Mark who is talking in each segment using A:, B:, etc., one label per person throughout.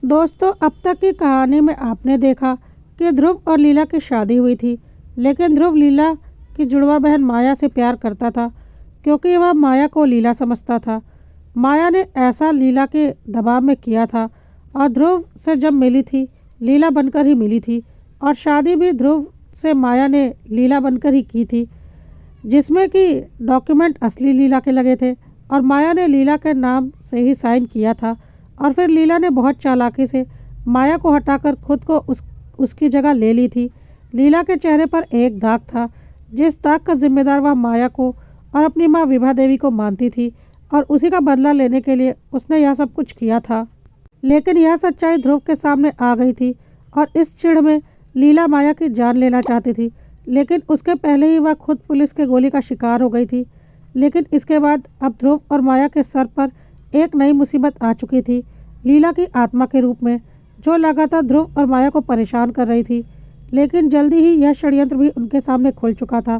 A: दोस्तों, अब तक की कहानी में आपने देखा कि ध्रुव और लीला की शादी हुई थी, लेकिन ध्रुव लीला की जुड़वा बहन माया से प्यार करता था क्योंकि वह माया को लीला समझता था। माया ने ऐसा लीला के दबाव में किया था और ध्रुव से जब मिली थी, लीला बनकर ही मिली थी और शादी भी ध्रुव से माया ने लीला बनकर ही की थी, जिसमें कि डॉक्यूमेंट असली लीला के लगे थे और माया ने लीला के नाम से ही साइन किया था। और फिर लीला ने बहुत चालाकी से माया को हटाकर खुद को उसकी जगह ले ली थी। लीला के चेहरे पर एक दाग था, जिस दाग का जिम्मेदार वह माया को और अपनी माँ विभा देवी को मानती थी और उसी का बदला लेने के लिए उसने यह सब कुछ किया था। लेकिन यह सच्चाई ध्रुव के सामने आ गई थी और इस चिढ़ में लीला माया की जान लेना चाहती थी, लेकिन उसके पहले ही वह खुद पुलिस के गोली का शिकार हो गई थी। लेकिन इसके बाद अब ध्रुव और माया के सर पर एक नई मुसीबत आ चुकी थी, लीला की आत्मा के रूप में, जो लगातार ध्रुव और माया को परेशान कर रही थी। लेकिन जल्दी ही यह षड्यंत्र भी उनके सामने खुल चुका था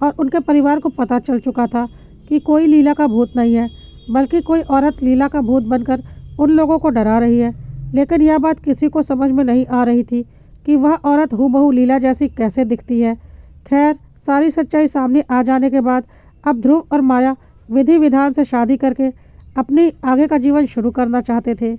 A: और उनके परिवार को पता चल चुका था कि कोई लीला का भूत नहीं है, बल्कि कोई औरत लीला का भूत बनकर उन लोगों को डरा रही है। लेकिन यह बात किसी को समझ में नहीं आ रही थी कि वह औरत हूबहू लीला जैसी कैसे दिखती है। खैर, सारी सच्चाई सामने आ जाने के बाद अब ध्रुव और माया विधि विधान से शादी करके अपनी आगे का जीवन शुरू करना चाहते थे,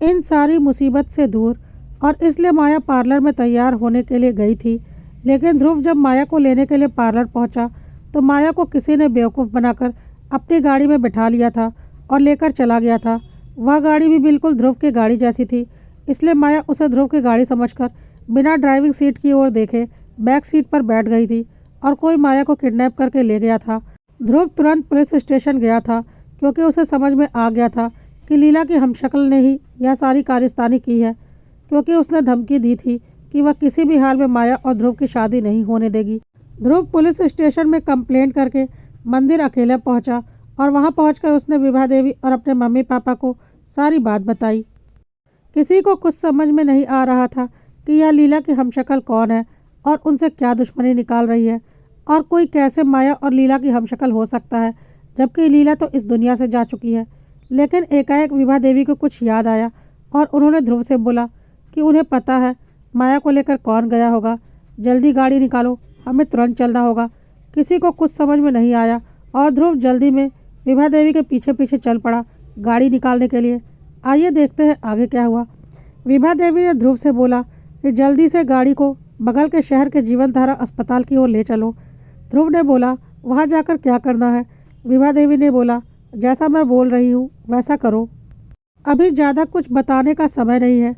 A: इन सारी मुसीबत से दूर। और इसलिए माया पार्लर में तैयार होने के लिए गई थी। लेकिन ध्रुव जब माया को लेने के लिए पार्लर पहुंचा, तो माया को किसी ने बेवकूफ़ बनाकर अपनी गाड़ी में बिठा लिया था और लेकर चला गया था। वह गाड़ी भी बिल्कुल ध्रुव की गाड़ी जैसी थी, इसलिए माया उसे ध्रुव की गाड़ी समझकर बिना ड्राइविंग सीट की ओर देखे बैक सीट पर बैठ गई थी और कोई माया को किडनैप करके ले गया था। ध्रुव तुरंत पुलिस स्टेशन गया था क्योंकि उसे समझ में आ गया था कि लीला की हमशक्ल ने ही यह सारी कारस्तानी की है, क्योंकि उसने धमकी दी थी कि वह किसी भी हाल में माया और ध्रुव की शादी नहीं होने देगी। ध्रुव पुलिस स्टेशन में कंप्लेंट करके मंदिर अकेला पहुंचा और वहां पहुंचकर उसने विभा देवी और अपने मम्मी पापा को सारी बात बताई। किसी को कुछ समझ में नहीं आ रहा था कि यह लीला की हमशक्ल कौन है और उनसे क्या दुश्मनी निकाल रही है, और कोई कैसे माया और लीला की हमशक्ल हो सकता है, जबकि लीला तो इस दुनिया से जा चुकी है। लेकिन एकाएक विभा देवी को कुछ याद आया और उन्होंने ध्रुव से बोला कि उन्हें पता है माया को लेकर कौन गया होगा। जल्दी गाड़ी निकालो, हमें तुरंत चलना होगा। किसी को कुछ समझ में नहीं आया और ध्रुव जल्दी में विभा देवी के पीछे पीछे चल पड़ा गाड़ी निकालने के लिए। आइए देखते हैं आगे क्या हुआ। विभा देवी ने ध्रुव से बोला कि जल्दी से गाड़ी को बगल के शहर के जीवन धारा अस्पताल की ओर ले चलो। ध्रुव ने बोला, वहाँ जाकर क्या करना है? विभा देवी ने बोला, जैसा मैं बोल रही हूँ वैसा करो। अभी ज़्यादा कुछ बताने का समय नहीं है,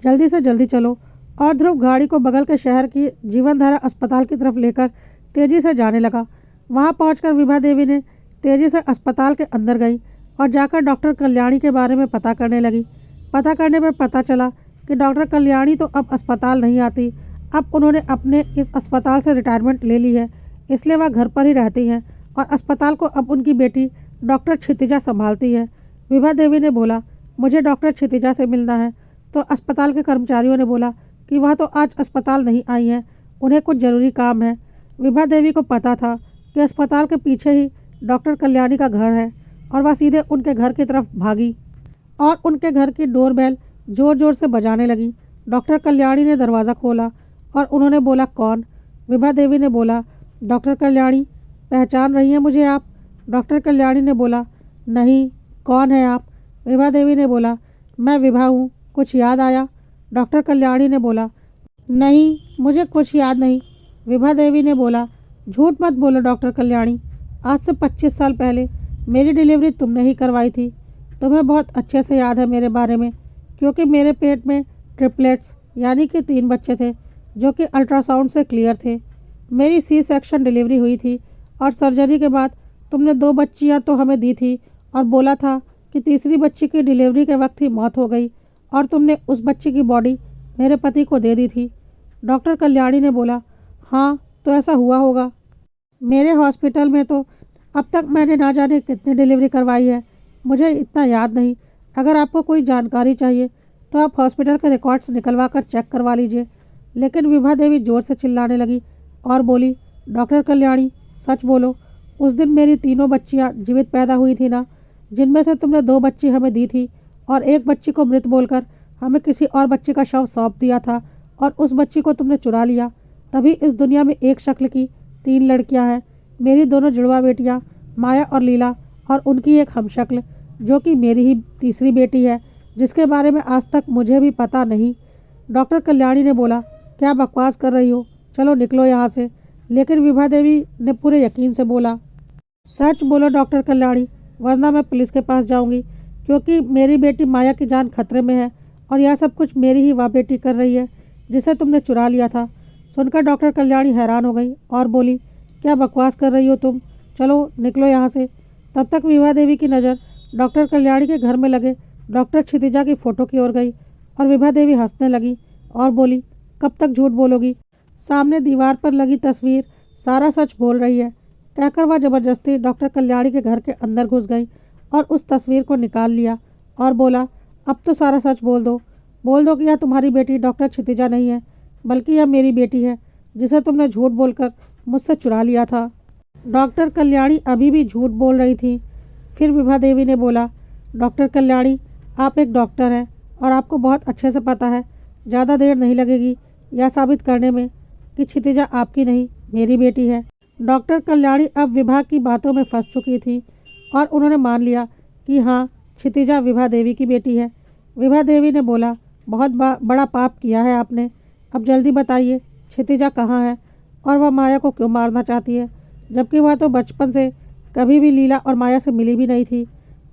A: जल्दी से जल्दी चलो। और ध्रुव गाड़ी को बगल के शहर की जीवनधारा अस्पताल की तरफ लेकर तेज़ी से जाने लगा। वहां पहुंचकर विभा देवी ने तेज़ी से अस्पताल के अंदर गई और जाकर डॉक्टर कल्याणी के बारे में पता करने लगी। पता करने में पता चला कि डॉक्टर कल्याणी तो अब अस्पताल नहीं आती, अब उन्होंने अपने इस अस्पताल से रिटायरमेंट ले ली है, इसलिए वह घर पर ही रहती हैं और अस्पताल को अब उनकी बेटी डॉक्टर क्षितिजा संभालती है। विभा देवी ने बोला, मुझे डॉक्टर क्षितिजा से मिलना है। तो अस्पताल के कर्मचारियों ने बोला कि वह तो आज अस्पताल नहीं आई हैं, उन्हें कुछ ज़रूरी काम है। विभा देवी को पता था कि अस्पताल के पीछे ही डॉक्टर कल्याणी का घर है और वह सीधे उनके घर की तरफ भागी और उनके घर की डोरबेल ज़ोर ज़ोर से बजाने लगी। डॉक्टर कल्याणी ने दरवाज़ा खोला और उन्होंने बोला, कौन? विभा देवी ने बोला, डॉक्टर कल्याणी, पहचान रही हैं मुझे आप? डॉक्टर कल्याणी ने बोला, नहीं, कौन है आप? विभा देवी ने बोला, मैं विभा हूँ, कुछ याद आया? डॉक्टर कल्याणी ने बोला, नहीं, मुझे कुछ याद नहीं। विभा देवी ने बोला, झूठ मत बोलो डॉक्टर कल्याणी, आज से 25 साल पहले मेरी डिलीवरी तुमने ही करवाई थी। तुम्हें बहुत अच्छे से याद है मेरे बारे में, क्योंकि मेरे पेट में ट्रिपलेट्स यानी कि 3 बच्चे थे जो कि अल्ट्रासाउंड से क्लियर थे। मेरी सी सेक्शन डिलीवरी हुई थी और सर्जरी के बाद तुमने 2 बच्चियां तो हमें दी थी और बोला था कि तीसरी बच्ची की डिलीवरी के वक्त ही मौत हो गई और तुमने उस बच्ची की बॉडी मेरे पति को दे दी थी। डॉक्टर कल्याणी ने बोला, हाँ, तो ऐसा हुआ होगा। मेरे हॉस्पिटल में तो अब तक मैंने ना जाने कितनी डिलीवरी करवाई है, मुझे इतना याद नहीं। अगर आपको कोई जानकारी चाहिए तो आप हॉस्पिटल के रिकॉर्ड्स निकलवा कर चेक करवा लीजिए। लेकिन विभा देवी ज़ोर से चिल्लाने लगी और बोली, डॉक्टर कल्याणी, सच बोलो, उस दिन मेरी तीनों बच्चियां जीवित पैदा हुई थी ना, जिनमें से तुमने 2 बच्ची हमें दी थी और एक बच्ची को मृत बोलकर हमें किसी और बच्ची का शव सौंप दिया था और उस बच्ची को तुमने चुरा लिया। तभी इस दुनिया में एक शक्ल की 3 लड़कियां हैं, मेरी दोनों जुड़वा बेटियां माया और लीला, और उनकी एक हमशक्ल जो कि मेरी ही तीसरी बेटी है, जिसके बारे में आज तक मुझे भी पता नहीं। डॉक्टर कल्याणी ने बोला, क्या बकवास कर रही हो, चलो निकलो यहाँ से। लेकिन विभा देवी ने पूरे यकीन से बोला, सच बोलो डॉक्टर कल्याणी, वरना मैं पुलिस के पास जाऊंगी, क्योंकि मेरी बेटी माया की जान खतरे में है और यह सब कुछ मेरी ही वह बेटी कर रही है जिसे तुमने चुरा लिया था। सुनकर डॉक्टर कल्याणी हैरान हो गई और बोली, क्या बकवास कर रही हो तुम, चलो निकलो यहाँ से। तब तक विभा देवी की नज़र डॉक्टर कल्याणी के घर में लगे डॉक्टर क्षितिजा की फ़ोटो की ओर गई और विभा देवी हंसने लगी और बोली, कब तक झूठ बोलोगी, सामने दीवार पर लगी तस्वीर सारा सच बोल रही है। कहकर वह जबरदस्ती डॉक्टर कल्याणी के घर के अंदर घुस गई और उस तस्वीर को निकाल लिया और बोला, अब तो सारा सच बोल दो कि यह तुम्हारी बेटी डॉक्टर क्षितिजा नहीं है, बल्कि यह मेरी बेटी है जिसे तुमने झूठ बोलकर मुझसे चुरा लिया था। डॉक्टर कल्याणी अभी भी झूठ बोल रही थी। फिर विभा देवी ने बोला, डॉक्टर कल्याणी, आप एक डॉक्टर हैं और आपको बहुत अच्छे से पता है, ज़्यादा देर नहीं लगेगी यह साबित करने में कि क्षितिजा आपकी नहीं मेरी बेटी है। डॉक्टर कल्याणी अब विभा की बातों में फंस चुकी थी और उन्होंने मान लिया कि हाँ, क्षितिजा विभा देवी की बेटी है। विभा देवी ने बोला, बहुत बड़ा पाप किया है आपने, अब जल्दी बताइए क्षितिजा कहाँ है और वह माया को क्यों मारना चाहती है, जबकि वह तो बचपन से कभी भी लीला और माया से मिली भी नहीं थी।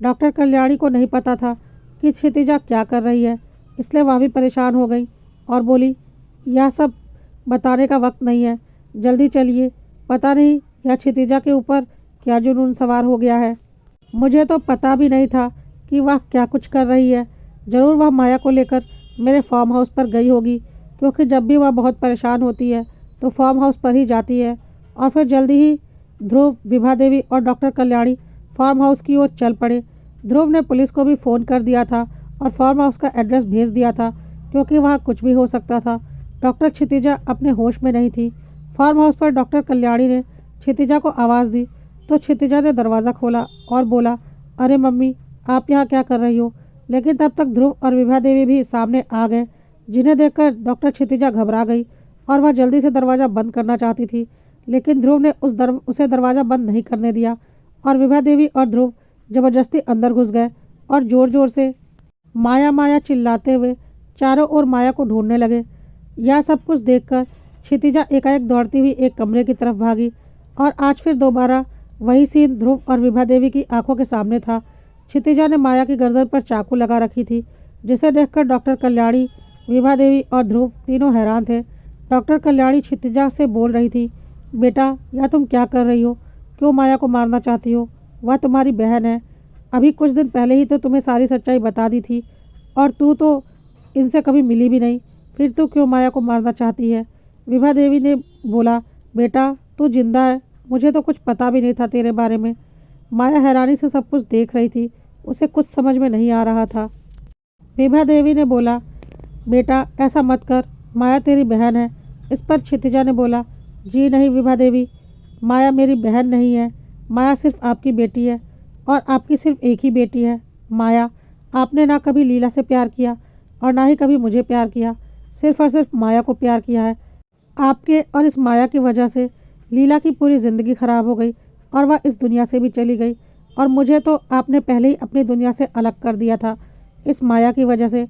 A: डॉक्टर कल्याणी को नहीं पता था कि क्षितिजा क्या कर रही है, इसलिए वह भी परेशान हो गई और बोली, यह सब बताने का वक्त नहीं है, जल्दी चलिए, पता नहीं यह क्षितिजा के ऊपर क्या जुनून सवार हो गया है। मुझे तो पता भी नहीं था कि वह क्या कुछ कर रही है। ज़रूर वह माया को लेकर मेरे फार्म हाउस पर गई होगी, क्योंकि जब भी वह बहुत परेशान होती है तो फार्म हाउस पर ही जाती है। और फिर जल्दी ही ध्रुव, विभा देवी और डॉक्टर कल्याणी फार्म हाउस की ओर चल पड़े। ध्रुव ने पुलिस को भी फ़ोन कर दिया था और फार्म हाउस का एड्रेस भेज दिया था, क्योंकि वहाँ कुछ भी हो सकता था। डॉक्टर क्षितिजा अपने होश में नहीं थी। फार्म हाउस पर डॉक्टर कल्याणी ने क्षितिजा को आवाज़ दी तो क्षितिजा ने दरवाज़ा खोला और बोला, अरे मम्मी, आप यहाँ क्या कर रही हो। लेकिन तब तक ध्रुव और विभा देवी भी सामने आ गए, जिन्हें देखकर डॉक्टर क्षितिजा घबरा गई और वह जल्दी से दरवाज़ा बंद करना चाहती थी। लेकिन ध्रुव ने उसे दरवाज़ा बंद नहीं करने दिया और विभा देवी और ध्रुव ज़बरदस्ती अंदर घुस गए और ज़ोर ज़ोर से माया माया चिल्लाते हुए चारों ओर माया को ढूंढने लगे। यह सब कुछ देखकर क्षितिजा एकाएक दौड़ती हुई एक कमरे की तरफ भागी और आज फिर दोबारा वही सीन ध्रुव और विभा देवी की आंखों के सामने था। क्षितिजा ने माया की गर्दन पर चाकू लगा रखी थी, जिसे देखकर डॉक्टर कल्याणी, विभा देवी और ध्रुव तीनों हैरान थे। डॉक्टर कल्याणी क्षितिजा से बोल रही थी, बेटा, यह तुम क्या कर रही हो, क्यों माया को मारना चाहती हो, वह तुम्हारी बहन है, अभी कुछ दिन पहले ही तो तुम्हें सारी सच्चाई बता दी थी और तू तो इनसे कभी मिली भी नहीं, फिर तू क्यों माया को मारना चाहती है। विभा देवी ने बोला, बेटा तू जिंदा है, मुझे तो कुछ पता भी नहीं था तेरे बारे में। माया हैरानी से सब कुछ देख रही थी, उसे कुछ समझ में नहीं आ रहा था। विभा देवी ने बोला, बेटा ऐसा मत कर, माया तेरी बहन है। इस पर क्षितिजा ने बोला, जी नहीं विभा देवी, माया मेरी बहन नहीं है, माया सिर्फ आपकी बेटी है और आपकी सिर्फ एक ही बेटी है माया। आपने ना कभी लीला से प्यार किया और ना ही कभी मुझे प्यार किया, सिर्फ और सिर्फ माया को प्यार किया है। आपके और इस माया की वजह से लीला की पूरी ज़िंदगी ख़राब हो गई और वह इस दुनिया से भी चली गई, और मुझे तो आपने पहले ही अपनी दुनिया से अलग कर दिया था। इस माया की वजह से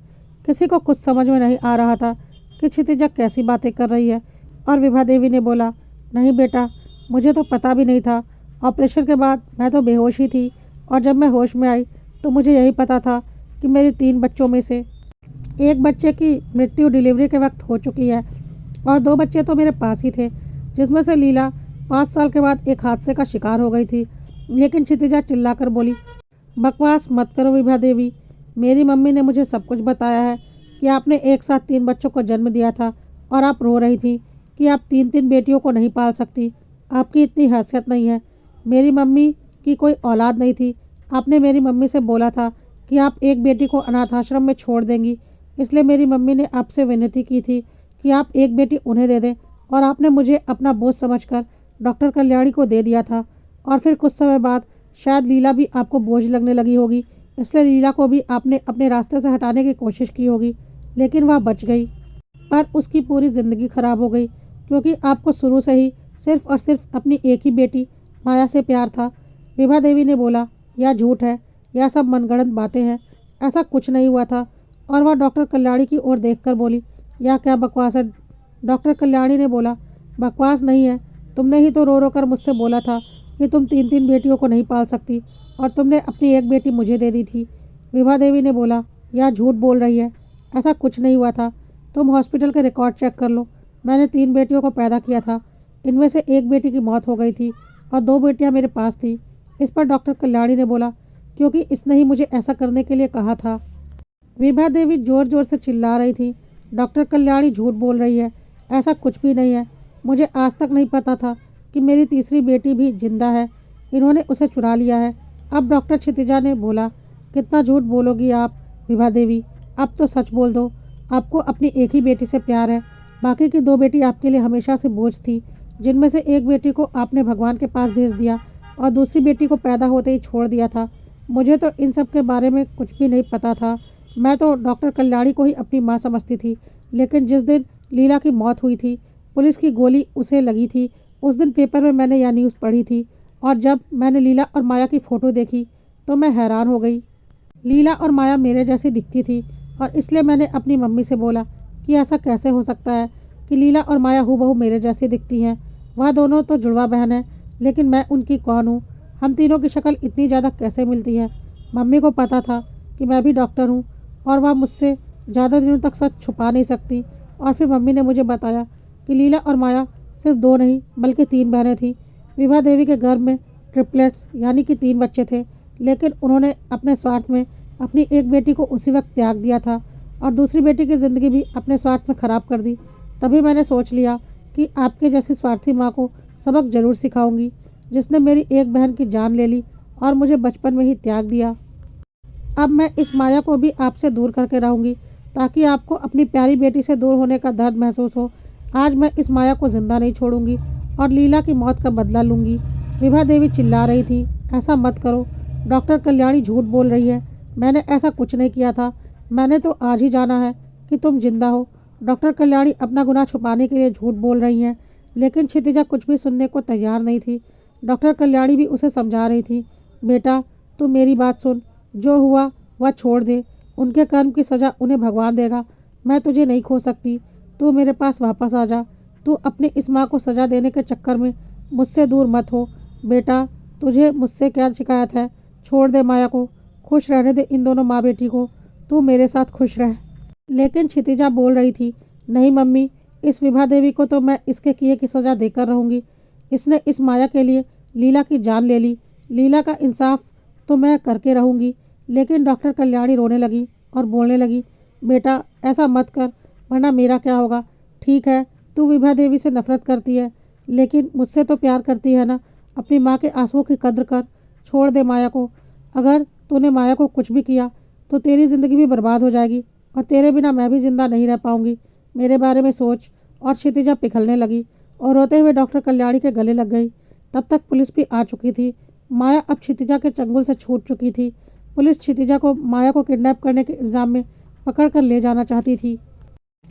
A: किसी को कुछ समझ में नहीं आ रहा था कि क्षितिजा कैसी बातें कर रही है। और विभा देवी ने बोला, नहीं बेटा, मुझे तो पता भी नहीं था, ऑपरेशन के बाद मैं तो बेहोश ही थी और जब मैं होश में आई तो मुझे यही पता था कि मेरे 3 बच्चों में से एक बच्चे की मृत्यु डिलीवरी के वक्त हो चुकी है और 2 बच्चे तो मेरे पास ही थे, जिसमें से लीला 5 साल के बाद एक हादसे का शिकार हो गई थी। लेकिन क्षितिजा चिल्लाकर बोली, बकवास मत करो विभा देवी, मेरी मम्मी ने मुझे सब कुछ बताया है कि आपने एक साथ 3 बच्चों को जन्म दिया था और आप रो रही थी कि आप 3-3 बेटियों को नहीं पाल सकती, आपकी इतनी हैसियत नहीं है। मेरी मम्मी की कोई औलाद नहीं थी, आपने मेरी मम्मी से बोला था कि आप एक बेटी को अनाथ आश्रम में छोड़ देंगी, इसलिए मेरी मम्मी ने आपसे विनती की थी कि आप एक बेटी उन्हें दे दें, और आपने मुझे अपना बोझ समझकर डॉक्टर कल्याणी को दे दिया था। और फिर कुछ समय बाद शायद लीला भी आपको बोझ लगने लगी होगी, इसलिए लीला को भी आपने अपने रास्ते से हटाने की कोशिश की होगी, लेकिन वह बच गई। पर उसकी पूरी ज़िंदगी खराब हो गई, क्योंकि आपको शुरू से ही सिर्फ और सिर्फ अपनी एक ही बेटी माया से प्यार था। विभा देवी ने बोला, यह झूठ है, यह सब मनगढ़ंत बातें हैं, ऐसा कुछ नहीं हुआ था। और वह डॉक्टर कल्याणी की ओर देखकर बोली, यह क्या बकवास है। डॉक्टर कल्याणी ने बोला, बकवास नहीं है, तुमने ही तो रो रो कर मुझसे बोला था कि तुम 3-3 बेटियों को नहीं पाल सकती, और तुमने अपनी एक बेटी मुझे दे दी थी। विभा देवी ने बोला, यह झूठ बोल रही है, ऐसा कुछ नहीं हुआ था। तुम हॉस्पिटल के रिकॉर्ड चेक कर लो, मैंने 3 बेटियों को पैदा किया था। इनमें से एक बेटी की मौत हो गई थी और 2 बेटियां मेरे पास थी। इस पर डॉक्टर कल्याणी ने बोला, क्योंकि इसने ही मुझे ऐसा करने के लिए कहा था। विभा देवी जोर जोर से चिल्ला रही थी, डॉक्टर कल्याणी झूठ बोल रही है, ऐसा कुछ भी नहीं है। मुझे आज तक नहीं पता था कि मेरी तीसरी बेटी भी जिंदा है, इन्होंने उसे चुरा लिया है। अब डॉक्टर क्षितिजा ने बोला, कितना झूठ बोलोगी आप विभा देवी, अब तो सच बोल दो। आपको अपनी एक ही बेटी से प्यार है, बाकी की 2 बेटी आपके लिए हमेशा से बोझ थी, जिनमें से एक बेटी को आपने भगवान के पास भेज दिया और दूसरी बेटी को पैदा होते ही छोड़ दिया था। मुझे तो इन सब के बारे में कुछ भी नहीं पता था। मैं तो डॉक्टर कल्याणी को ही अपनी माँ समझती थी, लेकिन जिस दिन लीला की मौत हुई थी, पुलिस की गोली उसे लगी थी, उस दिन पेपर में मैंने यह न्यूज़ पढ़ी थी, और जब मैंने लीला और माया की फ़ोटो देखी तो मैं हैरान हो गई। लीला और माया मेरे जैसी दिखती थी, और इसलिए मैंने अपनी मम्मी से बोला कि ऐसा कैसे हो सकता है कि लीला और माया हूबहू मेरे जैसी दिखती हैं। वह दोनों तो जुड़वा बहन हैं, लेकिन मैं उनकी कौन हूँ? हम तीनों की शक्ल इतनी ज़्यादा कैसे मिलती है? मम्मी को पता था कि मैं भी डॉक्टर हूँ, और वह मुझसे ज़्यादा दिनों तक सच छुपा नहीं सकती। और फिर मम्मी ने मुझे बताया कि लीला और माया सिर्फ 2 नहीं बल्कि 3 बहनें थीं। विभा देवी के गर्भ में ट्रिपलेट्स यानी कि 3 बच्चे थे, लेकिन उन्होंने अपने स्वार्थ में अपनी एक बेटी को उसी वक्त त्याग दिया था, और दूसरी बेटी की ज़िंदगी भी अपने स्वार्थ में ख़राब कर दी। तभी मैंने सोच लिया कि आपके जैसी स्वार्थी माँ को सबक ज़रूर सिखाऊंगी, जिसने मेरी एक बहन की जान ले ली और मुझे बचपन में ही त्याग दिया। अब मैं इस माया को भी आपसे दूर करके रहूंगी, ताकि आपको अपनी प्यारी बेटी से दूर होने का दर्द महसूस हो। आज मैं इस माया को जिंदा नहीं छोड़ूंगी और लीला की मौत का बदला लूंगी। विभा देवी चिल्ला रही थी, ऐसा मत करो, डॉक्टर कल्याणी झूठ बोल रही है, मैंने ऐसा कुछ नहीं किया था। मैंने तो आज ही जाना है कि तुम जिंदा हो। डॉक्टर कल्याणी अपना गुनाह छुपाने के लिए झूठ बोल रही हैं, लेकिन क्षितिजा कुछ भी सुनने को तैयार नहीं थी। डॉक्टर कल्याणी भी उसे समझा रही थी, बेटा तू मेरी बात सुन, जो हुआ वह छोड़ दे, उनके कर्म की सज़ा उन्हें भगवान देगा। मैं तुझे नहीं खो सकती, तू मेरे पास वापस आ जा। तू अपनी इस माँ को सज़ा देने के चक्कर में मुझसे दूर मत हो। बेटा तुझे मुझसे क्या शिकायत है, छोड़ दे माया को, खुश रहने दे इन दोनों माँ बेटी को, तू मेरे साथ खुश रह। लेकिन क्षितिजा बोल रही थी, नहीं मम्मी, इस विभा देवी को तो मैं इसके किए की सज़ा देकर रहूँगी। इसने इस माया के लिए लीला की जान ले ली, लीला का इंसाफ तो मैं करके रहूँगी। लेकिन डॉक्टर कल्याणी रोने लगी और बोलने लगी, बेटा ऐसा मत कर, वरना मेरा क्या होगा। ठीक है, तू विभा देवी से नफरत करती है, लेकिन मुझसे तो प्यार करती है ना। अपनी माँ के आंसुओं की कद्र कर, छोड़ दे माया को। अगर तूने माया को कुछ भी किया तो तेरी ज़िंदगी भी बर्बाद हो जाएगी, और तेरे बिना मैं भी ज़िंदा नहीं रह पाऊँगी। मेरे बारे में सोच। और क्षितिजा पिघलने लगी और रोते हुए डॉक्टर कल्याणी के गले लग गई। तब तक पुलिस भी आ चुकी थी। माया अब क्षितिजा के चंगुल से छूट चुकी थी। पुलिस क्षितिजा को माया को किडनैप करने के इल्ज़ाम में पकड़ कर ले जाना चाहती थी,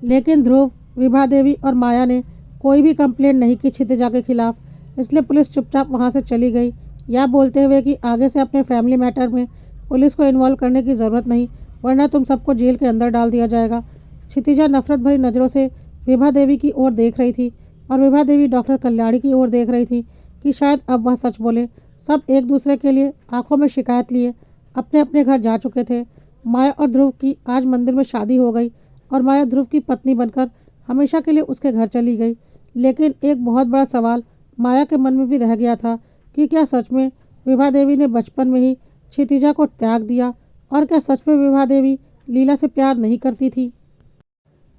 A: लेकिन ध्रुव, विभा देवी और माया ने कोई भी कंप्लेंट नहीं की क्षितिजा के खिलाफ। इसलिए पुलिस चुपचाप वहां से चली गई, यह बोलते हुए कि आगे से अपने फैमिली मैटर में पुलिस को इन्वॉल्व करने की ज़रूरत नहीं, वरना तुम सबको जेल के अंदर डाल दिया जाएगा। क्षितिजा नफरत भरी नज़रों से विभा देवी की ओर देख रही थी, और विभा देवी डॉक्टर कल्याणी की ओर देख रही थी कि शायद अब वह सच बोले। सब एक दूसरे के लिए आंखों में शिकायत लिए अपने अपने घर जा चुके थे। माया और ध्रुव की आज मंदिर में शादी हो गई, और माया ध्रुव की पत्नी बनकर हमेशा के लिए उसके घर चली गई। लेकिन एक बहुत बड़ा सवाल माया के मन में भी रह गया था कि क्या सच में विभा देवी ने बचपन में ही क्षितिजा को त्याग दिया, और क्या सच में विभा देवी लीला से प्यार नहीं करती थी?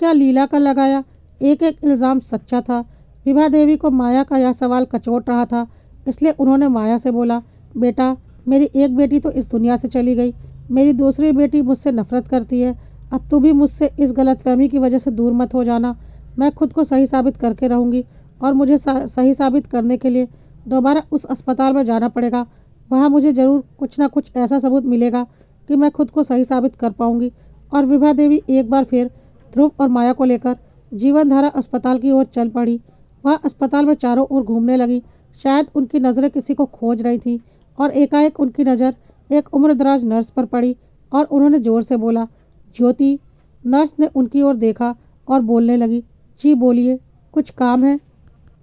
A: क्या लीला का लगाया एक एक इल्ज़ाम सच्चा था? विभा देवी को माया का यह सवाल कचोट रहा था, इसलिए उन्होंने माया से बोला, बेटा मेरी एक बेटी तो इस दुनिया से चली गई, मेरी दूसरी बेटी मुझसे नफरत करती है। अब तू भी मुझसे इस गलतफहमी की वजह से दूर मत हो जाना। मैं खुद को सही साबित करके रहूँगी, और मुझे सही साबित करने के लिए दोबारा उस अस्पताल में जाना पड़ेगा। वहाँ मुझे ज़रूर कुछ ना कुछ ऐसा सबूत मिलेगा कि मैं खुद को सही साबित कर पाऊंगी। और विभा देवी एक बार फिर ध्रुव और माया को लेकर जीवनधारा अस्पताल की ओर चल पड़ी। वह अस्पताल में चारों ओर घूमने लगी। शायद उनकी नज़रें किसी को खोज रही थी और एकाएक उनकी नज़र एक उम्रदराज नर्स पर पड़ी और उन्होंने जोर से बोला, ज्योति। नर्स ने उनकी ओर देखा और बोलने लगी, जी बोलिए, कुछ काम है?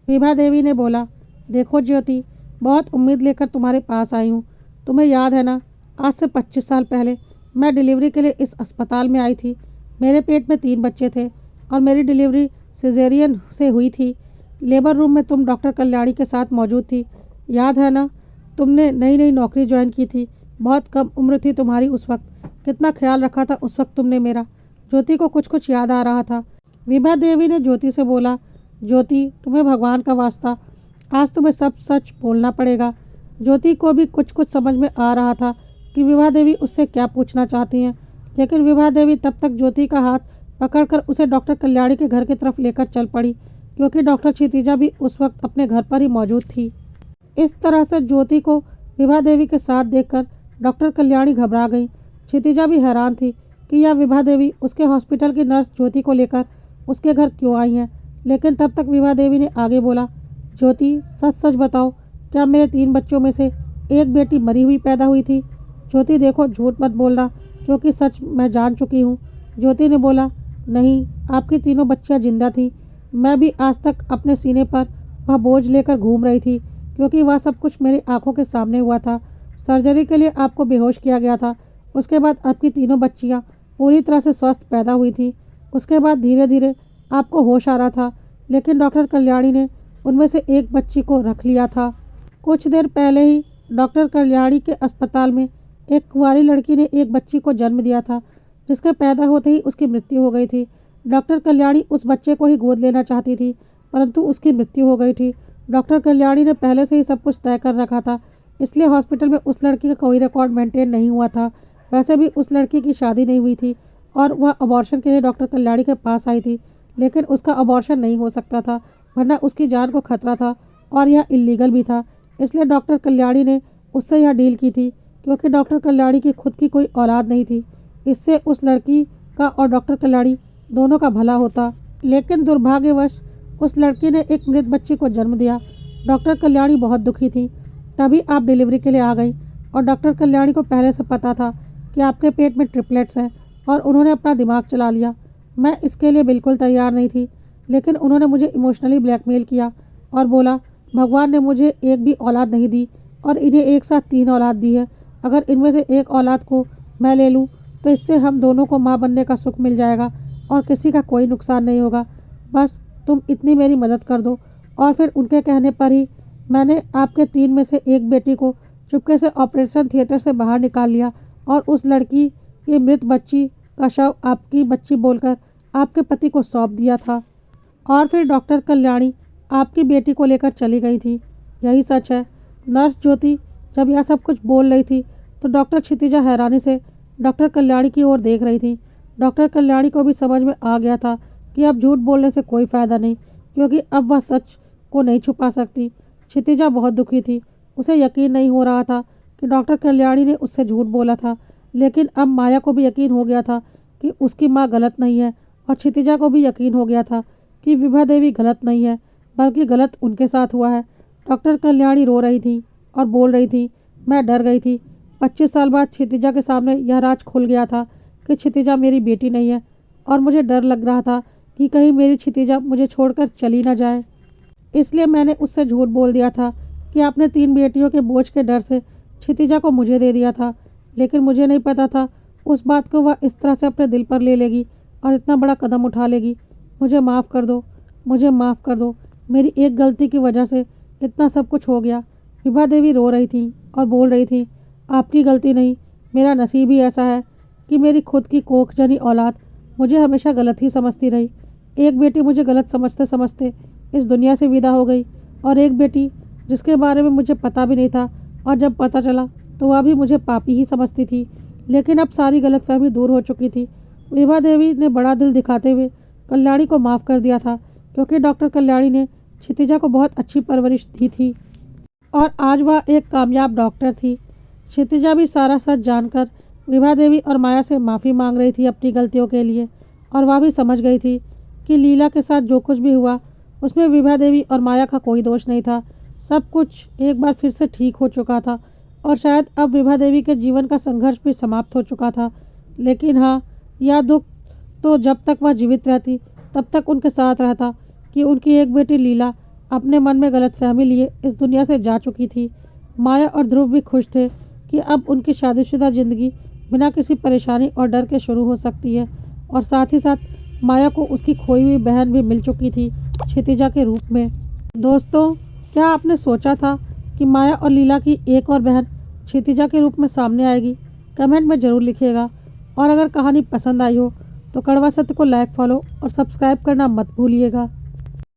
A: विभा देवी ने बोला, देखो ज्योति, बहुत उम्मीद लेकर तुम्हारे पास आई हूँ। तुम्हें याद है ना, आज से 25 साल पहले मैं डिलीवरी के लिए इस अस्पताल में आई थी। मेरे पेट में 3 बच्चे थे और मेरी डिलीवरी सिजेरियन से हुई थी। लेबर रूम में तुम डॉक्टर कल्याणी के साथ मौजूद थी, याद है ना? तुमने नई नई नौकरी ज्वाइन की थी, बहुत कम उम्र थी तुम्हारी उस वक्त। कितना ख्याल रखा था उस वक्त तुमने मेरा। ज्योति को कुछ कुछ याद आ रहा था। विभा देवी ने ज्योति से बोला, ज्योति, तुम्हें भगवान का वास्ता, आज तुम्हें सब सच बोलना पड़ेगा। ज्योति को भी कुछ कुछ समझ में आ रहा था कि विभा देवी उससे क्या पूछना चाहती हैं, लेकिन विभा देवी तब तक ज्योति का हाथ पकड़कर उसे डॉक्टर कल्याणी के घर की तरफ लेकर चल पड़ी, क्योंकि डॉक्टर क्षितिजा भी उस वक्त अपने घर पर ही मौजूद थी। इस तरह से ज्योति को विभा देवी के साथ देखकर डॉक्टर कल्याणी घबरा गई। क्षितिजा भी हैरान थी कि यह विभा देवी उसके हॉस्पिटल की नर्स ज्योति को लेकर उसके घर क्यों आई हैं, लेकिन तब तक विभा देवी ने आगे बोला, ज्योति, सच सच बताओ, क्या मेरे 3 बच्चों में से एक बेटी मरी हुई पैदा हुई थी? ज्योति, देखो, झूठ मत बोलना, क्योंकि सच मैं जान चुकी हूँ। ज्योति ने बोला, नहीं, आपकी तीनों बच्चियाँ जिंदा थीं। मैं भी आज तक अपने सीने पर वह बोझ लेकर घूम रही थी, क्योंकि वह सब कुछ मेरी आंखों के सामने हुआ था। सर्जरी के लिए आपको बेहोश किया गया था। उसके बाद आपकी तीनों बच्चियाँ पूरी तरह से स्वस्थ पैदा हुई थी। उसके बाद धीरे धीरे आपको होश आ रहा था, लेकिन डॉक्टर कल्याणी ने उनमें से एक बच्ची को रख लिया था। कुछ देर पहले ही डॉक्टर कल्याणी के अस्पताल में एक कुंवारी लड़की ने एक बच्ची को जन्म दिया था, जिसके पैदा होते ही उसकी मृत्यु हो गई थी। डॉक्टर कल्याणी उस बच्चे को ही गोद लेना चाहती थी, परंतु उसकी मृत्यु हो गई थी। डॉक्टर कल्याणी ने पहले से ही सब कुछ तय कर रखा था, इसलिए हॉस्पिटल में उस लड़की का कोई रिकॉर्ड मेंटेन नहीं हुआ था। वैसे भी उस लड़की की शादी नहीं हुई थी और वह अबॉर्शन के लिए डॉक्टर कल्याणी के पास आई थी, लेकिन उसका अबॉर्शन नहीं हो सकता था, वरना उसकी जान को खतरा था और यह इलीगल भी था। इसलिए डॉक्टर कल्याणी ने उससे यह डील की थी, क्योंकि डॉक्टर कल्याणी की खुद की कोई औलाद नहीं थी। इससे उस लड़की का और डॉक्टर कल्याणी दोनों का भला होता, लेकिन दुर्भाग्यवश उस लड़की ने एक मृत बच्ची को जन्म दिया। डॉक्टर कल्याणी बहुत दुखी थी। तभी आप डिलीवरी के लिए आ गई और डॉक्टर कल्याणी को पहले से पता था कि आपके पेट में ट्रिपलेट्स हैं और उन्होंने अपना दिमाग चला लिया। मैं इसके लिए बिल्कुल तैयार नहीं थी, लेकिन उन्होंने मुझे इमोशनली ब्लैकमेल किया और बोला, भगवान ने मुझे एक भी औलाद नहीं दी और इन्हें एक साथ 3 औलाद दी है। अगर इनमें से एक औलाद को मैं ले लूँ तो इससे हम दोनों को माँ बनने का सुख मिल जाएगा और किसी का कोई नुकसान नहीं होगा। बस तुम इतनी मेरी मदद कर दो। और फिर उनके कहने पर ही मैंने आपके 3 में से एक बेटी को चुपके से ऑपरेशन थिएटर से बाहर निकाल लिया और उस लड़की की मृत बच्ची का शव आपकी बच्ची बोलकर आपके पति को सौंप दिया था। और फिर डॉक्टर कल्याणी आपकी बेटी को लेकर चली गई थी। यही सच है। नर्स ज्योति जब यह सब कुछ बोल रही थी तो डॉक्टर क्षितिजा हैरानी से डॉक्टर कल्याणी की ओर देख रही थी। डॉक्टर कल्याणी को भी समझ में आ गया था कि अब झूठ बोलने से कोई फ़ायदा नहीं, क्योंकि अब वह सच को नहीं छुपा सकती। क्षितिजा बहुत दुखी थी। उसे यकीन नहीं हो रहा था कि डॉक्टर कल्याणी ने उससे झूठ बोला था, लेकिन अब माया को भी यकीन हो गया था कि उसकी माँ गलत नहीं है और क्षितिजा को भी यकीन हो गया था कि विभा देवी गलत नहीं है, बल्कि गलत उनके साथ हुआ है। डॉक्टर कल्याणी रो रही थी और बोल रही थी, मैं डर गई थी। 25 साल बाद क्षितिजा के सामने यह राज खुल गया था कि क्षितिजा मेरी बेटी नहीं है और मुझे डर लग रहा था कि कहीं मेरी क्षितिजा मुझे छोड़कर चली ना जाए। इसलिए मैंने उससे झूठ बोल दिया था कि आपने 3 बेटियों के बोझ के डर से क्षितिजा को मुझे दे दिया था, लेकिन मुझे नहीं पता था उस बात को वह इस तरह से अपने दिल पर ले लेगी और इतना बड़ा कदम उठा लेगी। मुझे माफ़ कर दो, मुझे माफ़ कर दो। मेरी एक गलती की वजह से इतना सब कुछ हो गया। विभा देवी रो रही थी और बोल रही थी, आपकी गलती नहीं, मेरा नसीब ही ऐसा है कि मेरी खुद की कोख जनी औलाद मुझे हमेशा गलत ही समझती रही। एक बेटी मुझे गलत समझते समझते इस दुनिया से विदा हो गई और एक बेटी जिसके बारे में मुझे पता भी नहीं था, और जब पता चला तो वह भी मुझे पापी ही समझती थी। लेकिन अब सारी गलतफहमी दूर हो चुकी थी। विभा देवी ने बड़ा दिल दिखाते हुए कल्याणी को माफ़ कर दिया था, क्योंकि डॉक्टर कल्याणी ने क्षितिजा को बहुत अच्छी परवरिश दी थी और आज वह एक कामयाब डॉक्टर थी। क्षितिजा भी सारा सच जानकर विभा देवी और माया से माफ़ी मांग रही थी अपनी गलतियों के लिए, और वह भी समझ गई थी कि लीला के साथ जो कुछ भी हुआ उसमें विभा देवी और माया का कोई दोष नहीं था। सब कुछ एक बार फिर से ठीक हो चुका था और शायद अब विभा देवी के जीवन का संघर्ष भी समाप्त हो चुका था। लेकिन हाँ, यह दुख तो जब तक वह जीवित रहती तब तक उनके साथ रहता कि उनकी एक बेटी लीला अपने मन में गलतफहमी लिए इस दुनिया से जा चुकी थी। माया और ध्रुव भी खुश थे कि अब उनकी शादीशुदा जिंदगी बिना किसी परेशानी और डर के शुरू हो सकती है, और साथ ही साथ माया को उसकी खोई हुई बहन भी मिल चुकी थी क्षितिजा के रूप में। दोस्तों, क्या आपने सोचा था कि माया और लीला की एक और बहन क्षितिजा के रूप में सामने आएगी? कमेंट में ज़रूर लिखिएगा। और अगर कहानी पसंद आई हो तो कड़वा सत्य को लाइक, फॉलो और सब्सक्राइब करना मत भूलिएगा।